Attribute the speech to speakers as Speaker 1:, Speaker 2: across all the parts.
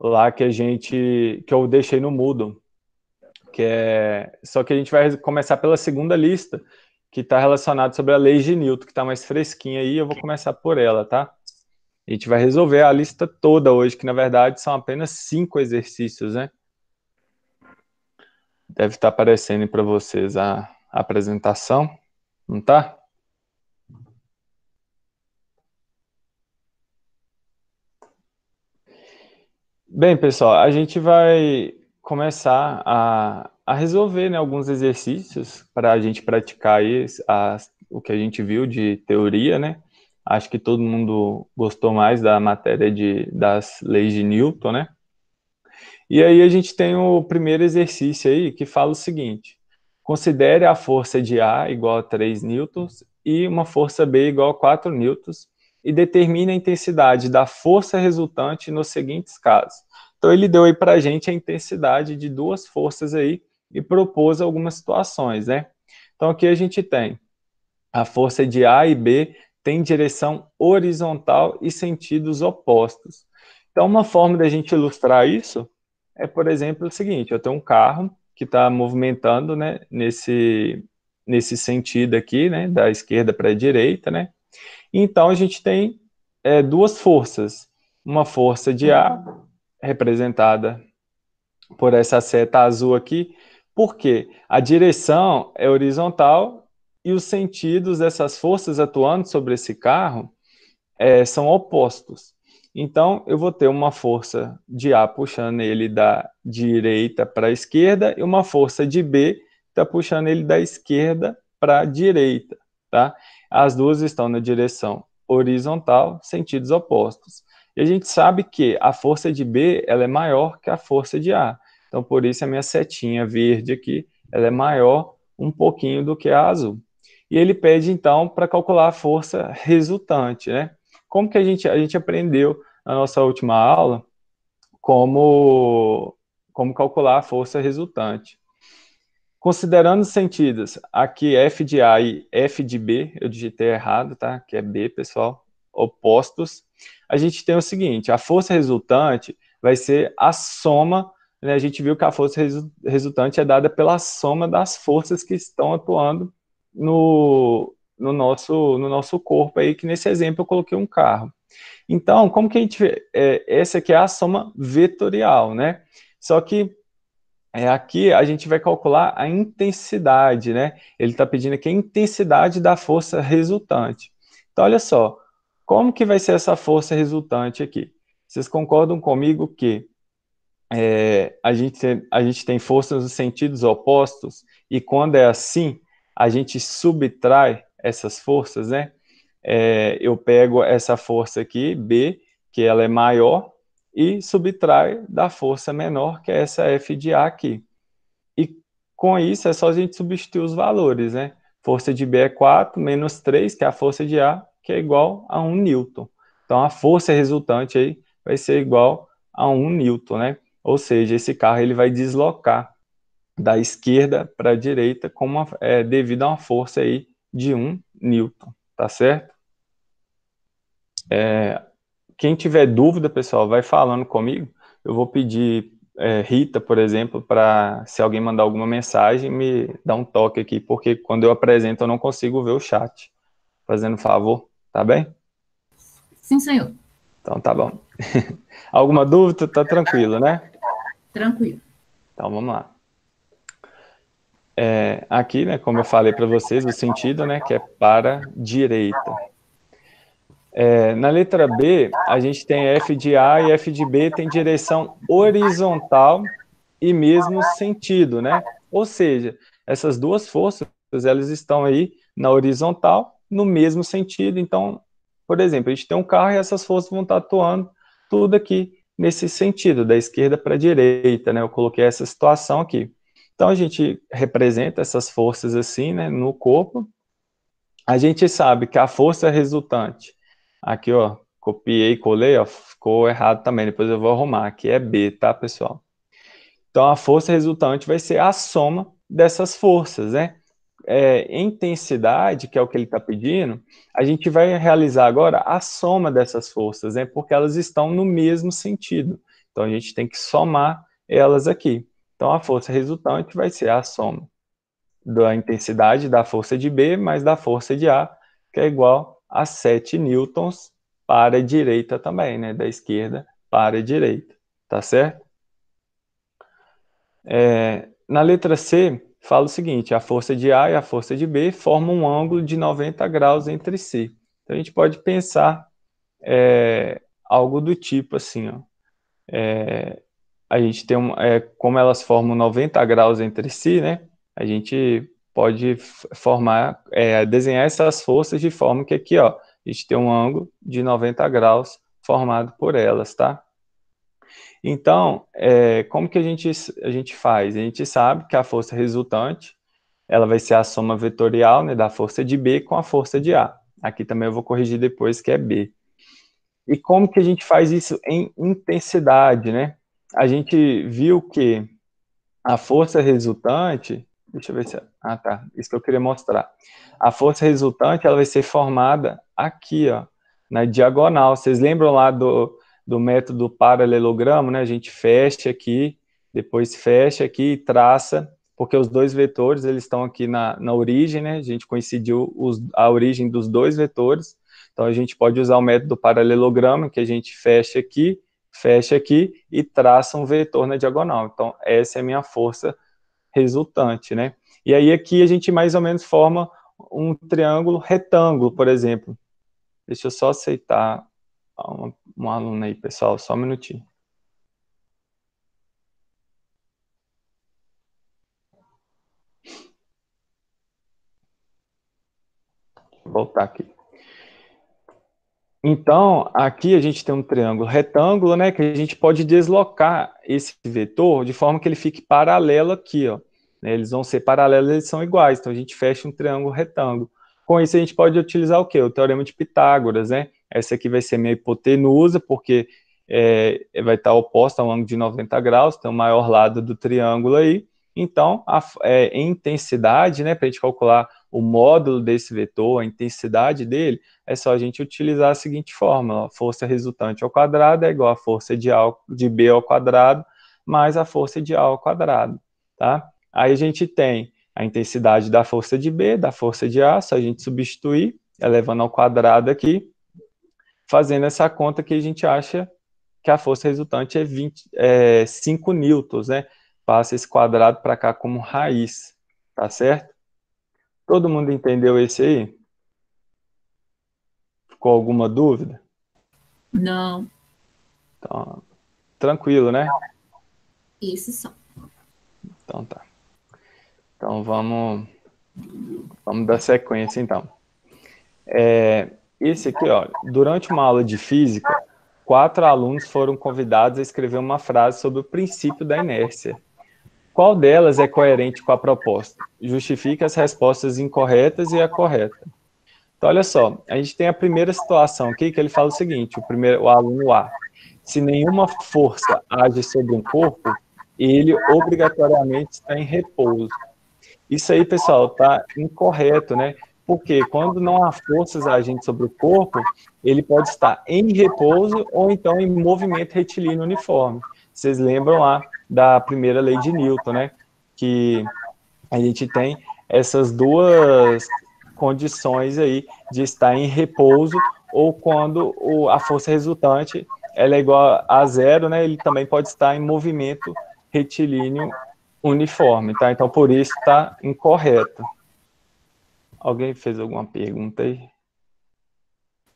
Speaker 1: lá que eu deixei no Moodle, só que a gente vai começar pela segunda lista, que está relacionada sobre a lei de Newton, que está mais fresquinha aí, eu vou começar por ela, tá? A gente vai resolver a lista toda hoje, que na verdade são apenas 5 exercícios, né? Deve estar aparecendo para vocês a apresentação, não tá? Bem, pessoal, a gente vai começar a resolver, né, alguns exercícios para a gente praticar aí o que a gente viu de teoria, né? Acho que todo mundo gostou mais da matéria das leis de Newton, né? E aí a gente tem o primeiro exercício aí que fala o seguinte: considere a força de A igual a 3 newtons e uma força B igual a 4 newtons e determine a intensidade da força resultante nos seguintes casos. Então ele deu aí para a gente a intensidade de duas forças aí e propôs algumas situações, né? Então aqui a gente tem a força de A e B tem direção horizontal e sentidos opostos. Então, uma forma da gente ilustrar isso é, por exemplo, o seguinte: eu tenho um carro que está movimentando, né, nesse sentido aqui, né, da esquerda para a direita, né? Então, a gente tem duas forças. Uma força de A, representada por essa seta azul aqui, porque a direção é horizontal e os sentidos dessas forças atuando sobre esse carro são opostos. Então, eu vou ter uma força de A puxando ele da direita para a esquerda e uma força de B que está puxando ele da esquerda para a direita, tá? As duas estão na direção horizontal, sentidos opostos. E a gente sabe que a força de B ela é maior que a força de A. Então, por isso a minha setinha verde aqui, ela é maior um pouquinho do que a azul. E ele pede, então, para calcular a força resultante, né? Como que a gente aprendeu na nossa última aula como calcular a força resultante. Considerando os sentidos, aqui F de A e F de B, eu digitei errado, tá? Que é B, pessoal, opostos. A gente tem o seguinte: a força resultante vai ser a soma, né? A gente viu que a força resultante é dada pela soma das forças que estão atuando no nosso corpo aí, que nesse exemplo eu coloquei um carro. Então, como que a gente vê? Essa aqui é a soma vetorial, né? Só que aqui a gente vai calcular a intensidade, né? Ele está pedindo aqui a intensidade da força resultante. Então, olha só, como que vai ser essa força resultante aqui? Vocês concordam comigo que a gente tem forças nos sentidos opostos, e quando é assim, a gente subtrai essas forças, né? Eu pego essa força aqui, B, que ela é maior, e subtrai da força menor, que é essa F de A aqui. E com isso é só a gente substituir os valores, né? Força de B é 4 menos 3, que é a força de A, que é igual a 1 newton. Então a força resultante aí vai ser igual a 1 newton, né? Ou seja, esse carro ele vai deslocar da esquerda para a direita devido a uma força aí de 1 newton, tá certo? Quem tiver dúvida, pessoal, vai falando comigo. Eu vou pedir Rita, por exemplo, para se alguém mandar alguma mensagem, me dar um toque aqui, porque quando eu apresento eu não consigo ver o chat. Fazendo favor, tá bem?
Speaker 2: Sim, senhor.
Speaker 1: Então tá bom. Alguma dúvida? Tá tranquilo, né?
Speaker 2: Tranquilo.
Speaker 1: Então vamos lá. Aqui, né, como eu falei para vocês, o sentido, né, que é para direita. Na letra B, a gente tem F de A e F de B tem direção horizontal e mesmo sentido, né? Ou seja, essas duas forças, elas estão aí na horizontal, no mesmo sentido. Então, por exemplo, a gente tem um carro e essas forças vão estar atuando tudo aqui nesse sentido, da esquerda para a direita, né? Eu coloquei essa situação aqui. Então, a gente representa essas forças assim, né, no corpo. A gente sabe que a força resultante, aqui, ó, copiei, colei, ó, ficou errado também, depois eu vou arrumar, aqui é B, tá, pessoal? Então, a força resultante vai ser a soma dessas forças, né? Intensidade, que é o que ele está pedindo, a gente vai realizar agora a soma dessas forças, né? Porque elas estão no mesmo sentido. Então, a gente tem que somar elas aqui. Então, a força resultante vai ser a soma da intensidade da força de B mais da força de A, que é igual a 7 newtons para a direita também, né? Da esquerda para a direita, tá certo? Na letra C, fala o seguinte, a força de A e a força de B formam um ângulo de 90 graus entre si. Então, a gente pode pensar algo do tipo assim, ó. A gente tem como elas formam 90 graus entre si, né? A gente pode desenhar essas forças de forma que aqui, ó, a gente tem um ângulo de 90 graus formado por elas, tá? Então, como que a gente faz? A gente sabe que a força resultante, ela vai ser a soma vetorial, né, da força de B com a força de A. Aqui também eu vou corrigir depois que é B. E como que a gente faz isso em intensidade, né? A gente viu que a força resultante, deixa eu ver se... Ah, tá, isso que eu queria mostrar. A força resultante, ela vai ser formada aqui, ó, na diagonal. Vocês lembram lá do método paralelogramo, né? A gente fecha aqui, depois fecha aqui e traça, porque os dois vetores, eles estão aqui na origem, né? A gente coincidiu a origem dos dois vetores. Então, a gente pode usar o método paralelogramo, que a gente fecha aqui e traça um vetor na diagonal. Então, essa é a minha força resultante, né? E aí aqui a gente mais ou menos forma um triângulo retângulo, por exemplo. Deixa eu só aceitar um aluno aí, pessoal, só um minutinho. Vou voltar aqui. Então, aqui a gente tem um triângulo retângulo, né, que a gente pode deslocar esse vetor de forma que ele fique paralelo aqui, ó. Eles vão ser paralelos, eles são iguais, então a gente fecha um triângulo retângulo. Com isso a gente pode utilizar o quê? O teorema de Pitágoras, né? Essa aqui vai ser minha hipotenusa, porque vai estar oposta a um ângulo de 90 graus, tem o maior lado do triângulo aí. Então, em intensidade, né, para a gente calcular o módulo desse vetor, a intensidade dele, é só a gente utilizar a seguinte fórmula: a força resultante ao quadrado é igual a força de B ao quadrado mais a força de A ao quadrado, tá? Aí a gente tem a intensidade da força de B, da força de A, só a gente substituir, elevando ao quadrado aqui, fazendo essa conta que a gente acha que a força resultante é 5 newtons, né? Passa esse quadrado para cá como raiz, tá certo? Todo mundo entendeu esse aí? Ficou alguma dúvida?
Speaker 2: Não.
Speaker 1: Então, tranquilo, né?
Speaker 2: Esses são.
Speaker 1: Então tá. Então vamos dar sequência então. Esse aqui, ó, durante uma aula de física, 4 alunos foram convidados a escrever uma frase sobre o princípio da inércia. Qual delas é coerente com a proposta? Justifique as respostas incorretas e a correta. Então, olha só, a gente tem a primeira situação aqui, que ele fala o seguinte, o aluno A: se nenhuma força age sobre um corpo, ele obrigatoriamente está em repouso. Isso aí, pessoal, está incorreto, né? Porque quando não há forças agindo sobre o corpo, ele pode estar em repouso ou então em movimento retilíneo uniforme. Vocês lembram lá da primeira lei de Newton, né? Que a gente tem essas duas condições aí de estar em repouso ou quando a força resultante ela é igual a zero, né? Ele também pode estar em movimento retilíneo uniforme, tá? Então, por isso está incorreto. Alguém fez alguma pergunta aí?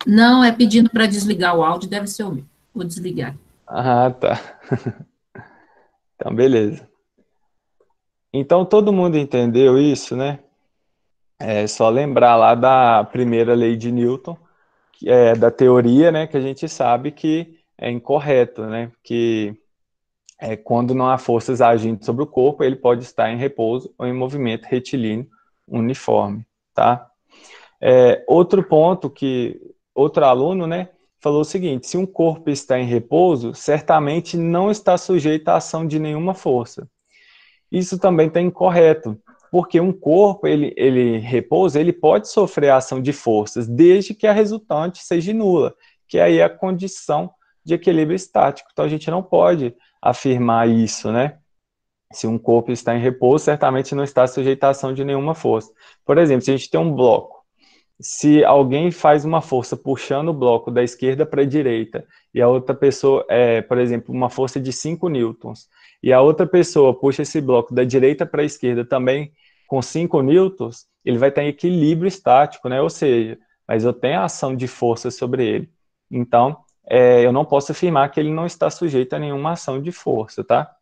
Speaker 2: Não, é pedindo para desligar o áudio, deve ser o meu. Vou desligar.
Speaker 1: Ah, tá. Então, beleza. Então, todo mundo entendeu isso, né? É só lembrar lá da primeira lei de Newton, que é da teoria, né? Que a gente sabe que é incorreto, né? Que quando não há forças agindo sobre o corpo, ele pode estar em repouso ou em movimento retilíneo uniforme, tá? Outro ponto que outro aluno, né, falou o seguinte: se um corpo está em repouso, certamente não está sujeito à ação de nenhuma força. Isso também está incorreto, porque um corpo, ele repousa, ele pode sofrer a ação de forças, desde que a resultante seja nula, que aí é a condição de equilíbrio estático. Então, a gente não pode afirmar isso, né? Se um corpo está em repouso, certamente não está sujeito à ação de nenhuma força. Por exemplo, se a gente tem um bloco, se alguém faz uma força puxando o bloco da esquerda para a direita, e a outra pessoa, por exemplo, uma força de 5 newtons, e a outra pessoa puxa esse bloco da direita para a esquerda também com 5 newtons, ele vai estar em equilíbrio estático, né? Ou seja, mas eu tenho a ação de força sobre ele. Então, eu não posso afirmar que ele não está sujeito a nenhuma ação de força, tá?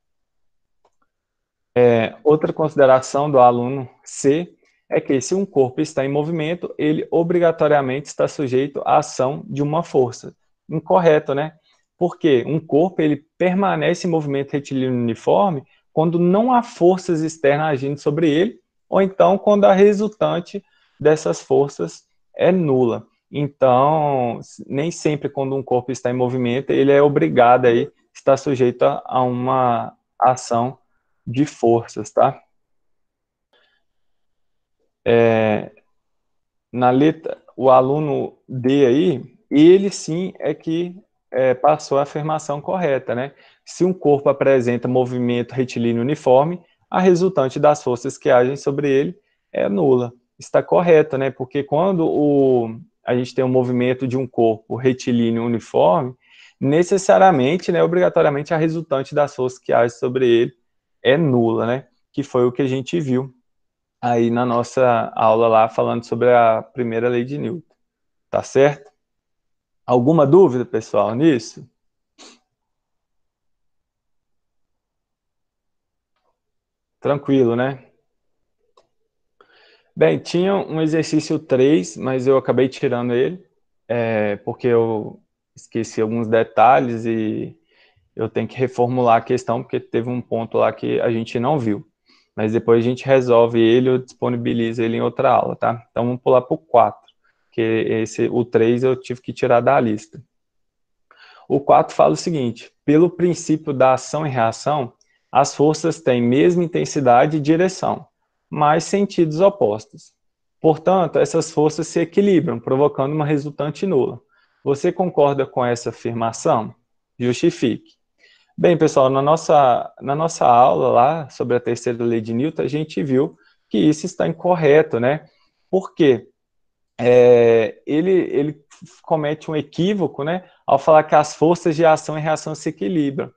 Speaker 1: Outra consideração do aluno C é que se um corpo está em movimento, ele obrigatoriamente está sujeito à ação de uma força. Incorreto, né? Porque um corpo ele permanece em movimento retilíneo uniforme quando não há forças externas agindo sobre ele, ou então quando a resultante dessas forças é nula. Então, nem sempre quando um corpo está em movimento, ele é obrigado aí, está sujeito a uma ação de forças, tá? Na letra, o aluno D aí, ele sim é que passou a afirmação correta, né? Se um corpo apresenta movimento retilíneo uniforme, a resultante das forças que agem sobre ele é nula. Está correto, né? Porque quando a gente tem um movimento de um corpo retilíneo uniforme, necessariamente, né, obrigatoriamente, a resultante das forças que agem sobre ele é nula, né? Que foi o que a gente viu aí na nossa aula lá, falando sobre a primeira lei de Newton. Tá certo? Alguma dúvida, pessoal, nisso? Tranquilo, né? Bem, tinha um exercício 3, mas eu acabei tirando ele, porque eu esqueci alguns detalhes e eu tenho que reformular a questão, porque teve um ponto lá que a gente não viu. Mas depois a gente resolve ele, eu disponibilizo ele em outra aula, tá? Então vamos pular para o 4, que o 3 eu tive que tirar da lista. O 4 fala o seguinte: pelo princípio da ação e reação, as forças têm mesma intensidade e direção, mas sentidos opostos. Portanto, essas forças se equilibram, provocando uma resultante nula. Você concorda com essa afirmação? Justifique. Bem, pessoal, na nossa aula lá sobre a terceira lei de Newton, a gente viu que isso está incorreto, né? Por quê? Ele comete um equívoco, né, ao falar que as forças de ação e reação se equilibram.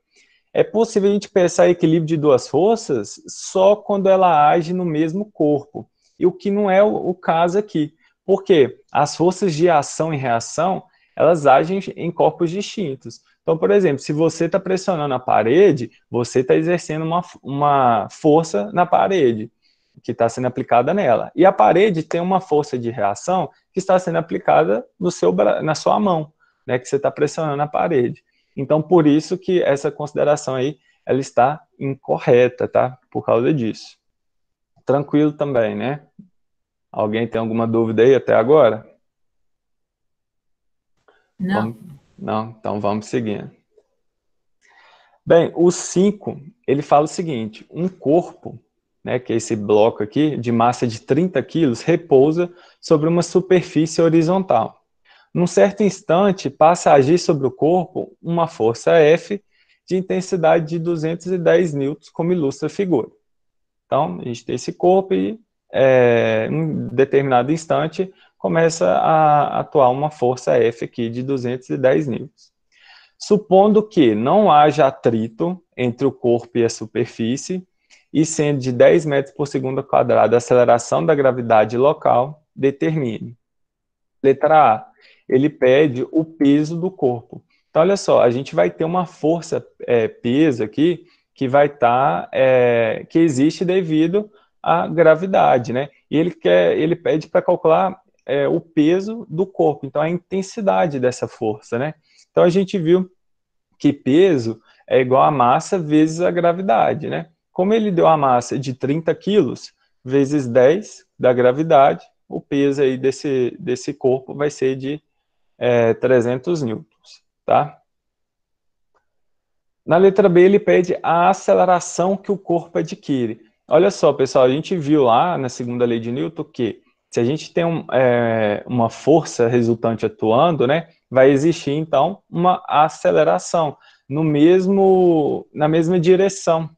Speaker 1: É possível a gente pensar equilíbrio de duas forças só quando ela age no mesmo corpo, e o que não é o caso aqui. Porque as forças de ação e reação, elas agem em corpos distintos. Então, por exemplo, se você está pressionando a parede, você está exercendo uma força na parede que está sendo aplicada nela. E a parede tem uma força de reação que está sendo aplicada na sua mão, né, que você está pressionando a parede. Então, por isso que essa consideração aí, ela está incorreta, tá? Por causa disso. Tranquilo também, né? Alguém tem alguma dúvida aí até agora?
Speaker 2: Não.
Speaker 1: Não? Então vamos seguindo. Bem, o 5, ele fala o seguinte: um corpo, né, que é esse bloco aqui, de massa de 30 quilos, repousa sobre uma superfície horizontal. Num certo instante, passa a agir sobre o corpo uma força F de intensidade de 210 newtons, como ilustra a figura. Então, a gente tem esse corpo e, em um determinado instante, começa a atuar uma força F aqui de 210 newtons. Supondo que não haja atrito entre o corpo e a superfície, e sendo de 10 metros por segundo quadrado a aceleração da gravidade local, determine. Letra A, ele pede o peso do corpo. Então, olha só, a gente vai ter uma força peso aqui que vai estar, que existe devido à gravidade, né? E ele pede para calcular o peso do corpo, então a intensidade dessa força, né? Então a gente viu que peso é igual a massa vezes a gravidade, né? Como ele deu a massa de 30 quilos vezes 10 da gravidade, o peso aí desse corpo vai ser de 300 newtons, tá? Na letra B, ele pede a aceleração que o corpo adquire. Olha só, pessoal, a gente viu lá na segunda lei de Newton que Se a gente tem uma força resultante atuando, né, vai existir, então, uma aceleração na mesma direção,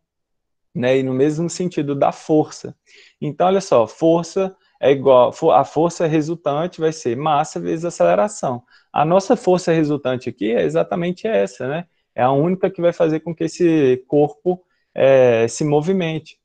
Speaker 1: né, e no mesmo sentido da força. Então, olha só, força é igual, a força resultante vai ser massa vezes aceleração. A nossa força resultante aqui é exatamente essa, né? É a única que vai fazer com que esse corpo se movimente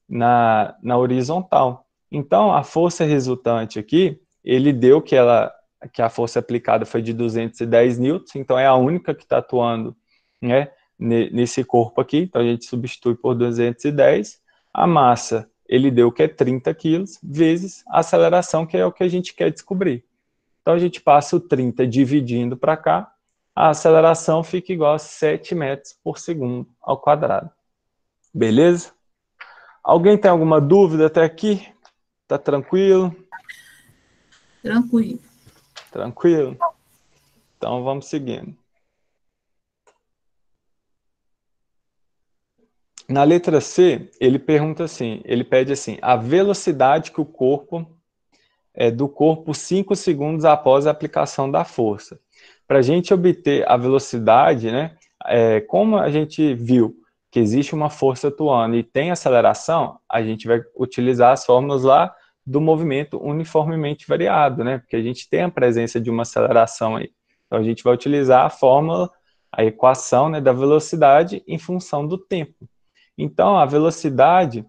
Speaker 1: na horizontal. Então, a força resultante aqui, ele deu que a força aplicada foi de 210 newtons, então é a única que está atuando, né, nesse corpo aqui, então a gente substitui por 210. A massa, ele deu que é 30 quilos, vezes a aceleração, que é o que a gente quer descobrir. Então a gente passa o 30 dividindo para cá, a aceleração fica igual a 7 metros por segundo ao quadrado. Beleza? Alguém tem alguma dúvida até aqui? Tá tranquilo?
Speaker 2: Tranquilo.
Speaker 1: Tranquilo? Então vamos seguindo. Na letra C, ele pergunta assim, ele pede assim, a velocidade que o corpo do corpo 5 segundos após a aplicação da força. Para a gente obter a velocidade, né, como a gente viu que existe uma força atuando e tem aceleração, a gente vai utilizar as fórmulas lá do movimento uniformemente variado, né, porque a gente tem a presença de uma aceleração aí. Então a gente vai utilizar a fórmula, a equação, né, da velocidade em função do tempo. Então a velocidade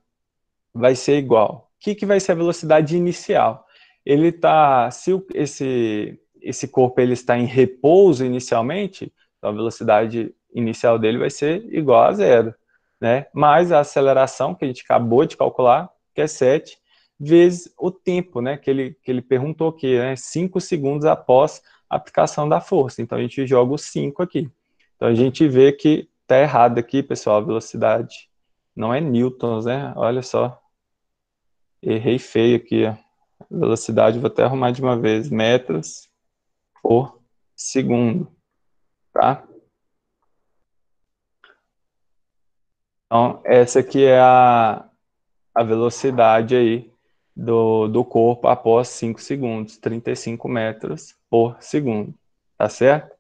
Speaker 1: vai ser igual. O que vai ser a velocidade inicial? Ele está, se esse corpo ele está em repouso inicialmente, então a velocidade inicial dele vai ser igual a zero, né? Mais a aceleração que a gente acabou de calcular, que é 7, vezes o tempo, né? Que ele perguntou aqui, né? 5 segundos após a aplicação da força. Então a gente joga o 5 aqui. Então a gente vê que está errado aqui, pessoal, a velocidade não é newtons, né? Olha só. Errei feio aqui, ó. Velocidade, vou até arrumar de uma vez. Metros por segundo, tá? Então, essa aqui é a velocidade aí do corpo após 5 segundos. 35 metros por segundo, tá certo?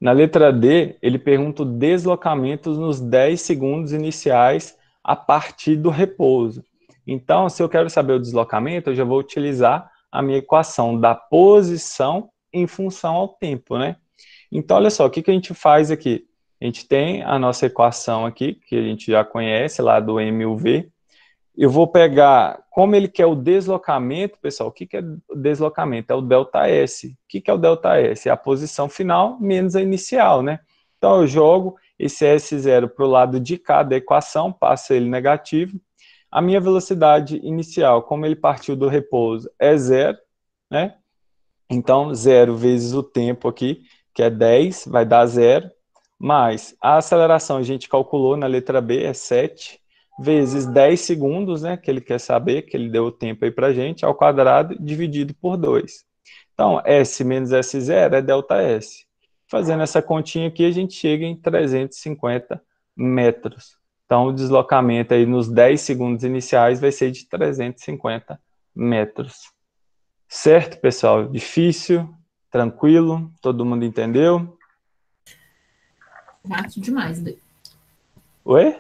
Speaker 1: Na letra D, ele pergunta o deslocamento nos 10 segundos iniciais a partir do repouso. Então, se eu quero saber o deslocamento, eu já vou utilizar a minha equação da posição em função ao tempo, né? Então, olha só, o que a gente faz aqui? A gente tem a nossa equação aqui, que a gente já conhece, lá do MUV. Eu vou pegar, como ele quer o deslocamento, pessoal, o que é o deslocamento? É o ΔS. O que é o ΔS? É a posição final menos a inicial, né? Então, eu jogo esse S0 para o lado de cá da equação, passo ele negativo. A minha velocidade inicial, como ele partiu do repouso, é zero, né? Então, 0 vezes o tempo aqui, que é 10, vai dar zero, mais a aceleração a gente calculou na letra B, é 7, vezes 10 segundos, né, que ele quer saber, que ele deu o tempo aí pra gente, ao quadrado, dividido por 2. Então, S menos S0 é ΔS. Fazendo essa continha aqui, a gente chega em 350 metros. Então, o deslocamento aí nos 10 segundos iniciais vai ser de 350 metros. Certo, pessoal? Difícil, tranquilo, todo mundo entendeu?
Speaker 2: Fácil demais.
Speaker 1: Oi?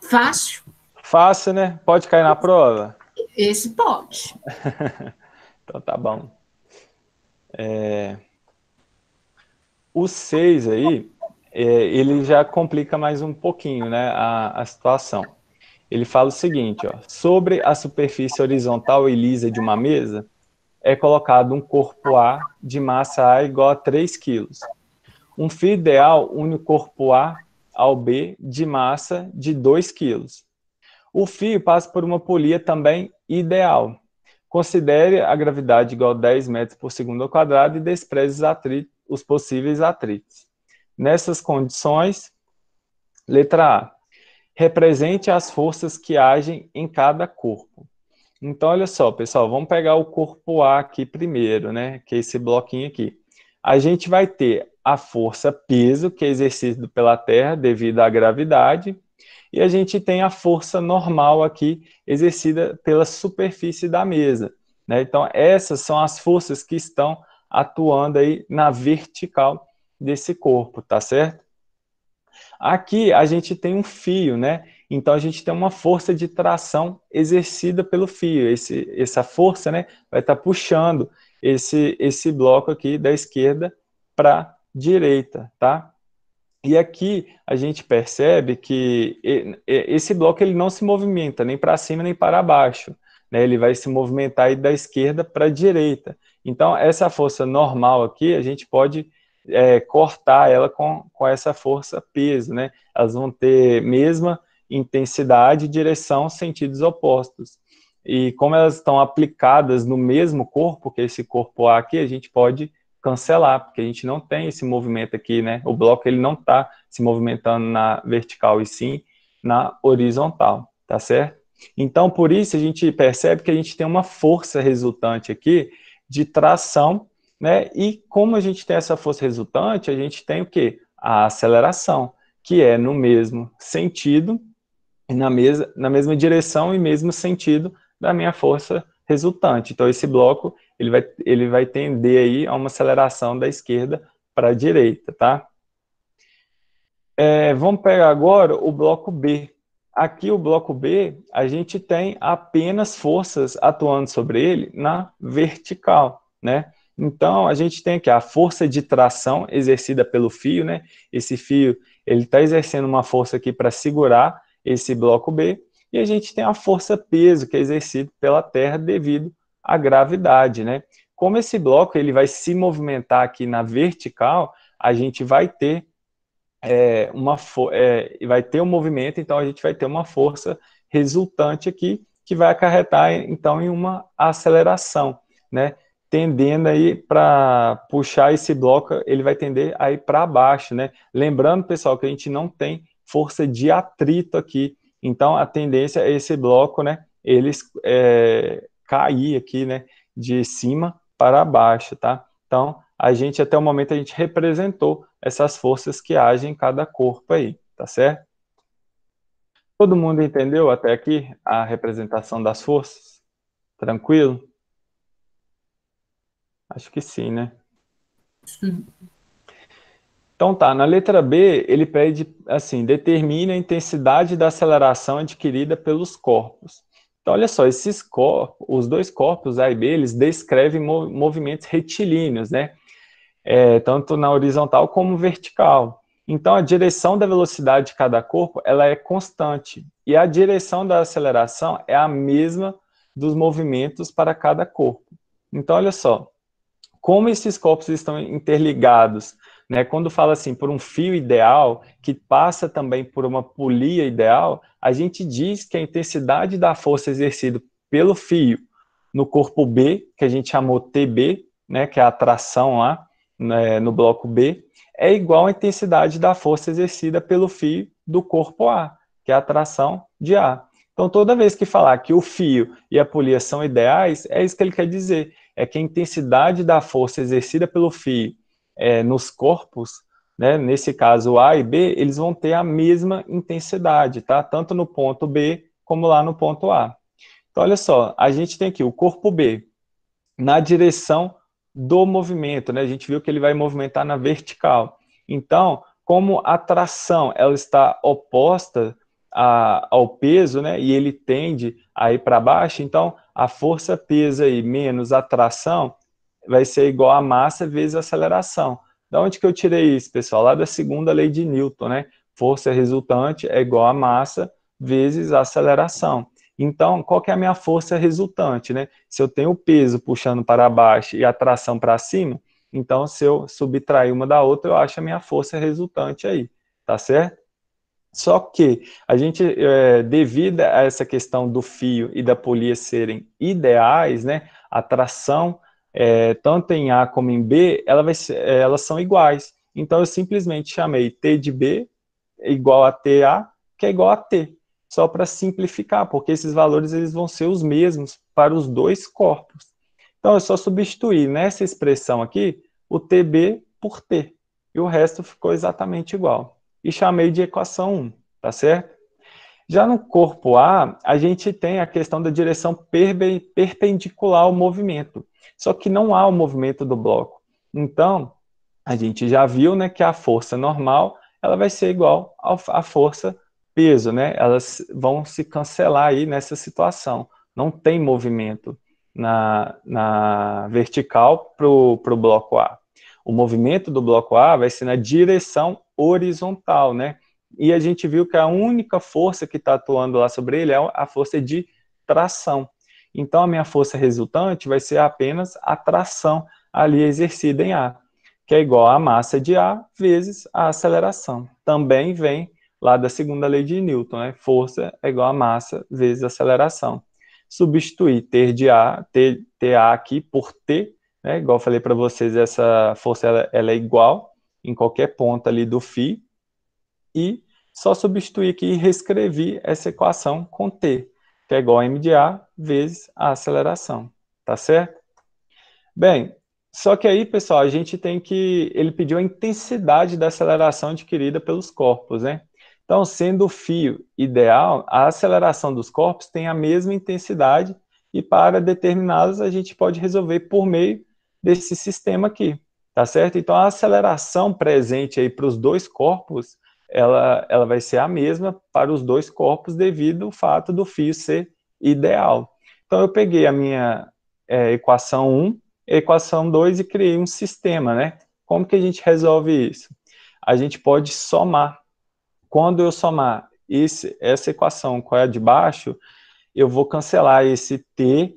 Speaker 2: Fácil?
Speaker 1: Fácil, né? Pode cair na prova?
Speaker 2: Esse pode.
Speaker 1: Então tá bom. O 6 aí, ele já complica mais um pouquinho, né, a situação. Ele fala o seguinte, ó, sobre a superfície horizontal e lisa de uma mesa, é colocado um corpo A de massa A igual a 3 quilos. Um fio ideal une o corpo A ao B de massa de 2 quilos. O fio passa por uma polia também ideal. Considere a gravidade igual a 10 metros por segundo ao quadrado e despreze os possíveis atritos. Nessas condições, letra A, represente as forças que agem em cada corpo. Então, olha só, pessoal, vamos pegar o corpo A aqui primeiro, né? Que é esse bloquinho aqui. A gente vai ter a força peso, que é exercido pela Terra devido à gravidade, e a gente tem a força normal aqui, exercida pela superfície da mesa. né? Então, essas são as forças que estão atuando aí na vertical desse corpo, tá certo? Aqui a gente tem um fio, né? Então a gente tem uma força de tração exercida pelo fio. Essa força, né, vai estar puxando esse bloco aqui da esquerda para a direita, tá? E aqui a gente percebe que esse bloco ele não se movimenta nem para cima nem para baixo, né? Ele vai se movimentar aí da esquerda para a direita. Então essa força normal aqui a gente pode cortar ela com essa força peso, né? Elas vão ter mesma intensidade, direção, sentidos opostos. E como elas estão aplicadas no mesmo corpo, que é esse corpo A aqui, a gente pode cancelar, porque a gente não tem esse movimento aqui, né? O bloco ele não está se movimentando na vertical e sim na horizontal, tá certo? Então, por isso, a gente percebe que a gente tem uma força resultante aqui de tração, né? E como a gente tem essa força resultante, a gente tem o quê? A aceleração, que é no mesmo sentido, na mesma direção e mesmo sentido da minha força resultante. Então, esse bloco ele vai tender aí a uma aceleração da esquerda para a direita, tá? Vamos pegar agora o bloco B. Aqui o bloco B, a gente tem apenas forças atuando sobre ele na vertical, né? Então, a gente tem aqui a força de tração exercida pelo fio, né? Esse fio, ele está exercendo uma força aqui para segurar esse bloco B, e a gente tem a força peso, que é exercida pela Terra devido à gravidade, né? Como esse bloco ele vai se movimentar aqui na vertical, a gente vai ter vai ter um movimento, então a gente vai ter uma força resultante aqui que vai acarretar então em uma aceleração, né? Tendendo aí para puxar esse bloco, ele vai tender aí para baixo, né? Lembrando, pessoal, que a gente não tem força de atrito aqui, então a tendência é esse bloco, né? Eles cair aqui, né? De cima para baixo, tá? Então a gente até o momento a gente representou essas forças que agem em cada corpo aí, tá certo? Todo mundo entendeu até aqui a representação das forças? Tranquilo? Acho que sim, né?
Speaker 2: Sim.
Speaker 1: Então tá, na letra B, ele pede assim, determine a intensidade da aceleração adquirida pelos corpos. Então olha só, esses corpos, os dois corpos A e B, eles descrevem movimentos retilíneos, né? Tanto na horizontal como vertical. Então, a direção da velocidade de cada corpo ela é constante, e a direção da aceleração é a mesma dos movimentos para cada corpo. Então, olha só, como esses corpos estão interligados, né? Quando fala assim, por um fio ideal, que passa também por uma polia ideal, a gente diz que a intensidade da força exercida pelo fio no corpo B, que a gente chamou TB, né, que é a atração lá, né, no bloco B, é igual à intensidade da força exercida pelo fio do corpo A, que é a atração de A. Então, toda vez que falar que o fio e a polia são ideais, é isso que ele quer dizer, é que a intensidade da força exercida pelo fio nos corpos, né, nesse caso A e B, eles vão ter a mesma intensidade, tá? Tanto no ponto B como lá no ponto A. Então, olha só, a gente tem aqui o corpo B na direção do movimento, né? A gente viu que ele vai movimentar na vertical. Então, como a tração ela está oposta ao peso, né? E ele tende a ir para baixo, então a força peso aí menos a tração vai ser igual a massa vezes a aceleração. Da onde que eu tirei isso, pessoal? Lá da segunda lei de Newton, né? Força resultante é igual a massa vezes a aceleração. Então, qual que é a minha força resultante, né? Se eu tenho o peso puxando para baixo e a tração para cima, então se eu subtrair uma da outra, eu acho a minha força resultante aí, tá certo? Só que a gente, devido a essa questão do fio e da polia serem ideais, né? A tração, tanto em A como em B, elas são iguais. Então eu simplesmente chamei T de B igual a TA, que é igual a T, só para simplificar, porque esses valores eles vão ser os mesmos para os dois corpos. Então, é só substituir nessa expressão aqui o TB por T, e o resto ficou exatamente igual. E chamei de equação 1, tá certo? Já no corpo A, a gente tem a questão da direção perpendicular ao movimento, só que não há o movimento do bloco. Então, a gente já viu, né, que a força normal, ela vai ser igual à força peso, né? Elas vão se cancelar aí nessa situação. Não tem movimento na vertical para o bloco A. O movimento do bloco A vai ser na direção horizontal, né? E a gente viu que a única força que está atuando lá sobre ele é a força de tração. Então, a minha força resultante vai ser apenas a tração ali exercida em A, que é igual a massa de A vezes a aceleração. Também vem lá da segunda lei de Newton, né? Força é igual a massa vezes aceleração. Substituir ter A aqui por T, né? Igual eu falei para vocês, essa força ela é igual em qualquer ponto ali do φ, e só substituir aqui e reescrever essa equação com T, que é igual a m de A vezes a aceleração, tá certo? Bem, só que aí, pessoal, a gente tem que... Ele pediu a intensidade da aceleração adquirida pelos corpos, né? Então, sendo o fio ideal, a aceleração dos corpos tem a mesma intensidade e para determiná-los a gente pode resolver por meio desse sistema aqui, tá certo? Então, a aceleração presente aí para os dois corpos, ela vai ser a mesma para os dois corpos devido ao fato do fio ser ideal. Então, eu peguei a minha equação 1, equação 2 e criei um sistema, né? Como que a gente resolve isso? A gente pode somar. Quando eu somar essa equação com a de baixo, eu vou cancelar esse T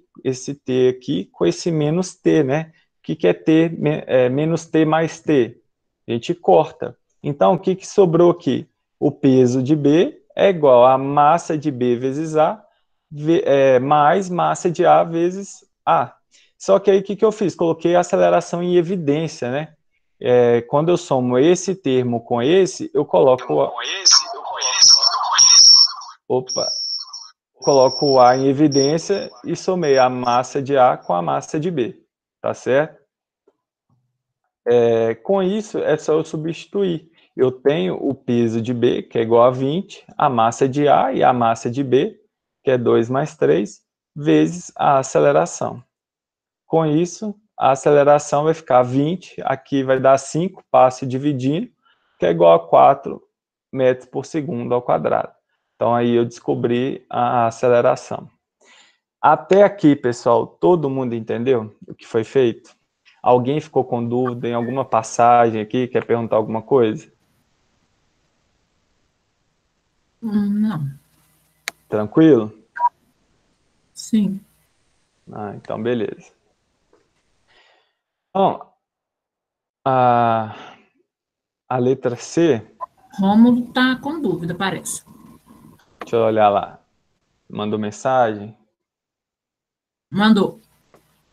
Speaker 1: aqui com esse menos T, né? O que é T, menos T mais T? A gente corta. Então, o que sobrou aqui? O peso de B é igual a massa de B vezes A, mais massa de A vezes A. Só que aí o que eu fiz? Coloquei a aceleração em evidência, né? Quando eu somo esse termo com esse, eu coloco... Opa! Coloco o A em evidência e somei a massa de A com a massa de B, tá certo? Com isso, é só eu substituir. Eu tenho o peso de B, que é igual a 20, a massa de A e a massa de B, que é 2 mais 3, vezes a aceleração. Com isso, a aceleração vai ficar 20, aqui vai dar 5, passo dividindo, que é igual a 4 metros por segundo ao quadrado. Então, aí eu descobri a aceleração. Até aqui, pessoal, todo mundo entendeu o que foi feito? Alguém ficou com dúvida em alguma passagem aqui? Quer perguntar alguma coisa?
Speaker 2: Não.
Speaker 1: Tranquilo?
Speaker 2: Sim.
Speaker 1: Então, beleza. Então, a letra C...
Speaker 2: Rômulo tá com dúvida, parece.
Speaker 1: Deixa eu olhar lá. Mandou mensagem?
Speaker 2: Mandou.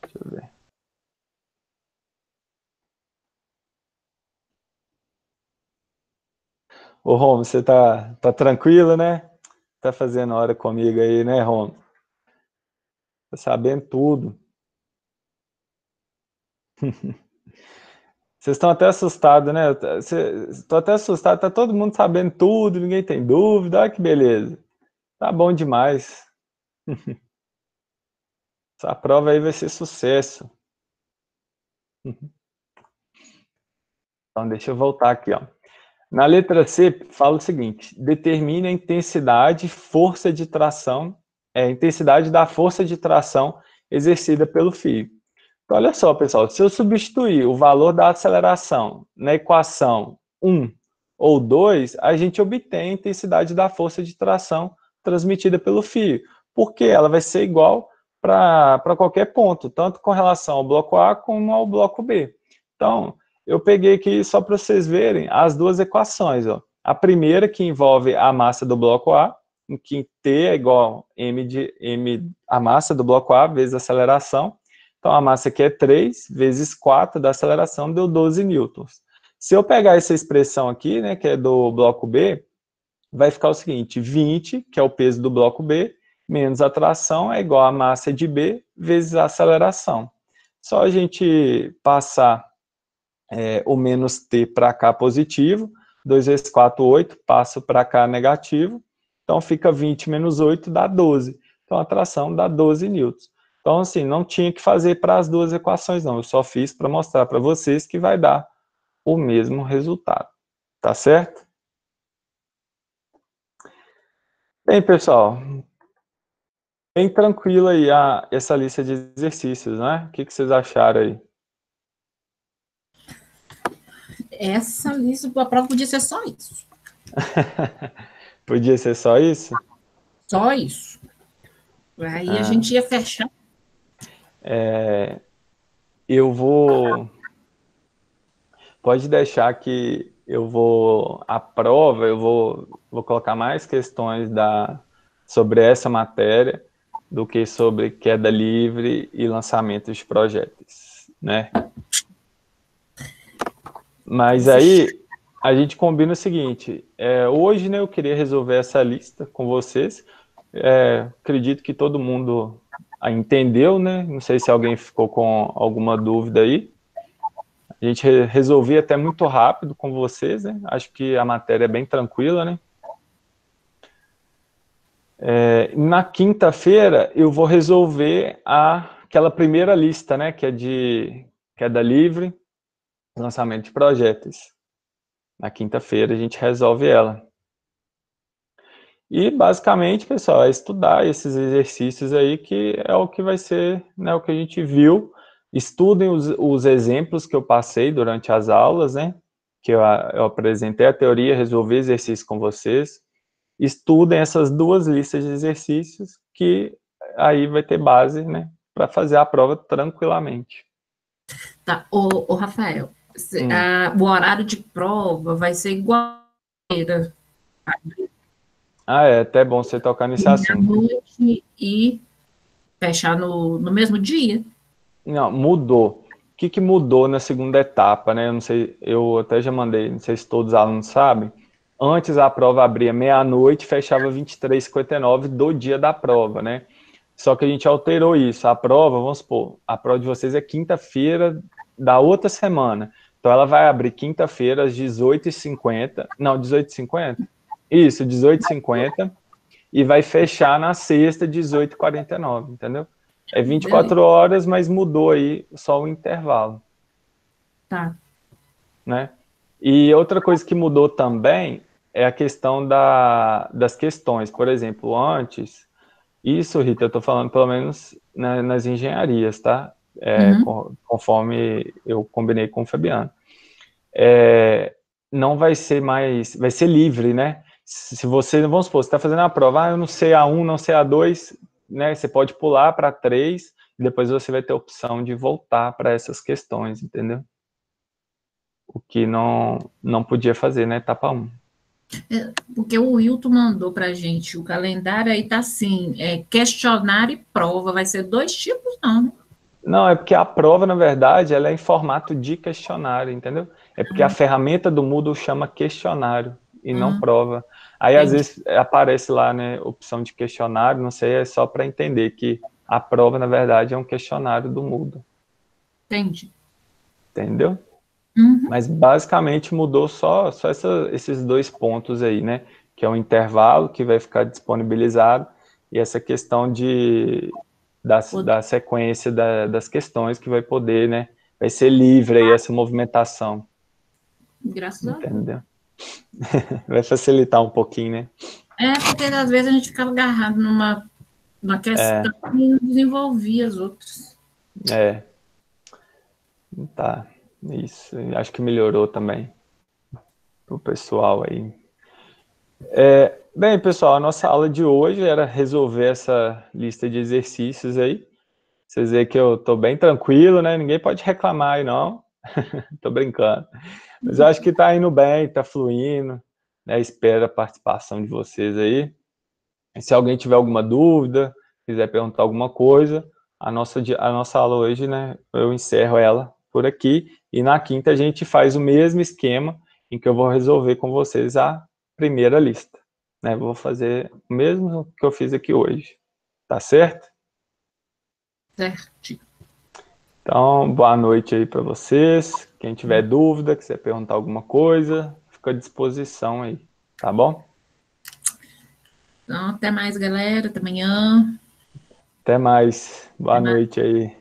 Speaker 1: Deixa eu ver. Ô, Romo, você tá tranquilo, né? Tá fazendo hora comigo aí, né, Romo? Tá sabendo tudo. Vocês estão até assustados, né? Estou até assustado, tá todo mundo sabendo tudo, ninguém tem dúvida, olha que beleza. Tá bom demais. Essa prova aí vai ser sucesso. Então, deixa eu voltar aqui, ó. Na letra C, fala o seguinte: determine a intensidade, força de tração, intensidade da força de tração exercida pelo fio. Então, olha só, pessoal, se eu substituir o valor da aceleração na equação 1 ou 2, a gente obtém a intensidade da força de tração transmitida pelo fio, porque ela vai ser igual para qualquer ponto, tanto com relação ao bloco A como ao bloco B. Então, eu peguei aqui só para vocês verem as duas equações. Ó. A primeira, que envolve a massa do bloco A, em que T é igual a massa do bloco A vezes a aceleração. Então, a massa aqui é 3 vezes 4 da aceleração, deu 12 newtons. Se eu pegar essa expressão aqui, né, que é do bloco B, vai ficar o seguinte: 20, que é o peso do bloco B, menos a tração é igual a massa de B vezes a aceleração. Só a gente passar o menos T para cá positivo, 2 vezes 4, 8, passo para cá negativo. Então, fica 20 menos 8 dá 12. Então, a tração dá 12 newtons. Então, assim, não tinha que fazer para as duas equações, não. Eu só fiz para mostrar para vocês que vai dar o mesmo resultado. Tá certo? Bem, pessoal, bem tranquilo aí essa lista de exercícios, né? O que vocês acharam aí?
Speaker 2: Essa lista, a prova podia ser só isso.
Speaker 1: Podia ser só isso?
Speaker 2: Só isso. Aí a gente ia fechar.
Speaker 1: Eu vou... Pode deixar que eu vou... A prova, eu vou colocar mais questões sobre essa matéria do que sobre queda livre e lançamento de projéteis, né? Mas aí, a gente combina o seguinte, hoje, né, eu queria resolver essa lista com vocês, acredito que todo mundo entendeu, né, não sei se alguém ficou com alguma dúvida aí, a gente resolvia até muito rápido com vocês, né, acho que a matéria é bem tranquila, né. Na quinta-feira, eu vou resolver aquela primeira lista, né, que é de queda livre, lançamento de projéteis. Na quinta-feira a gente resolve ela. E basicamente, pessoal, é estudar esses exercícios aí, que é o que vai ser, né, o que a gente viu. Estudem os exemplos que eu passei durante as aulas, né, que eu apresentei a teoria, resolvi exercício com vocês. Estudem essas duas listas de exercícios, que aí vai ter base, né, para fazer a prova tranquilamente.
Speaker 2: Tá, ô Rafael, o horário de prova vai ser igual
Speaker 1: É até bom você tocar nesse assunto.
Speaker 2: noite e fechar no mesmo dia?
Speaker 1: Não, mudou. O que mudou na segunda etapa, né? Eu não sei, eu até já mandei, não sei se todos os alunos sabem. Antes a prova abria meia-noite, fechava 23h59 do dia da prova, né? Só que a gente alterou isso. A prova, vamos supor, a prova de vocês é quinta-feira da outra semana. Então ela vai abrir quinta-feira às 18h50. Não, 18h50? Isso, 18h50. E vai fechar na sexta, 18h49, entendeu? É 24 horas, mas mudou aí só o intervalo.
Speaker 2: Tá.
Speaker 1: Né? E outra coisa que mudou também é a questão das questões. Por exemplo, antes, isso, Rita, eu estou falando pelo menos nas engenharias, tá? Conforme eu combinei com o Fabiano. Não vai ser mais, vai ser livre, né? Se você, vamos supor, você está fazendo a prova, eu não sei A1, não sei A2, né? Você pode pular para 3, e depois você vai ter a opção de voltar para essas questões, entendeu? O que não podia fazer na etapa 1.
Speaker 2: Porque o Wilton mandou para a gente o calendário, aí tá assim, questionário e prova, vai ser 2 tipos, não, né?
Speaker 1: Não, é porque a prova, na verdade, ela é em formato de questionário, entendeu? É porque a ferramenta do Moodle chama questionário e não prova. Aí, às vezes, aparece lá, né, opção de questionário, não sei, é só para entender que a prova, na verdade, é um questionário do Moodle.
Speaker 2: Entendi.
Speaker 1: Entendeu? Mas, basicamente, mudou só esses 2 pontos aí, né? Que é o intervalo, que vai ficar disponibilizado, e essa questão da sequência das questões, que vai poder, né? Vai ser livre aí essa movimentação.
Speaker 2: Graças a Deus.
Speaker 1: Entendeu? Vai facilitar um pouquinho, né?
Speaker 2: Porque às vezes a gente ficava agarrado numa questão e não desenvolvia as outras.
Speaker 1: Tá, isso. Acho que melhorou também pro pessoal aí. Bem, pessoal, a nossa aula de hoje era resolver essa lista de exercícios aí. Vocês veem que eu tô bem tranquilo, né? Ninguém pode reclamar aí, não. Tô brincando. Mas eu acho que tá indo bem, tá fluindo, né? Espero a participação de vocês aí. E se alguém tiver alguma dúvida, quiser perguntar alguma coisa, a nossa aula hoje, né? Eu encerro ela por aqui. E na quinta a gente faz o mesmo esquema em que eu vou resolver com vocês a primeira lista. Né? Vou fazer o mesmo que eu fiz aqui hoje. Tá certo?
Speaker 2: Certo.
Speaker 1: Então, boa noite aí para vocês. Quem tiver dúvida, quiser perguntar alguma coisa, fica à disposição aí, tá bom?
Speaker 2: Então, até mais, galera. Até amanhã.
Speaker 1: Até mais. Boa
Speaker 2: Até mais.
Speaker 1: noite aí.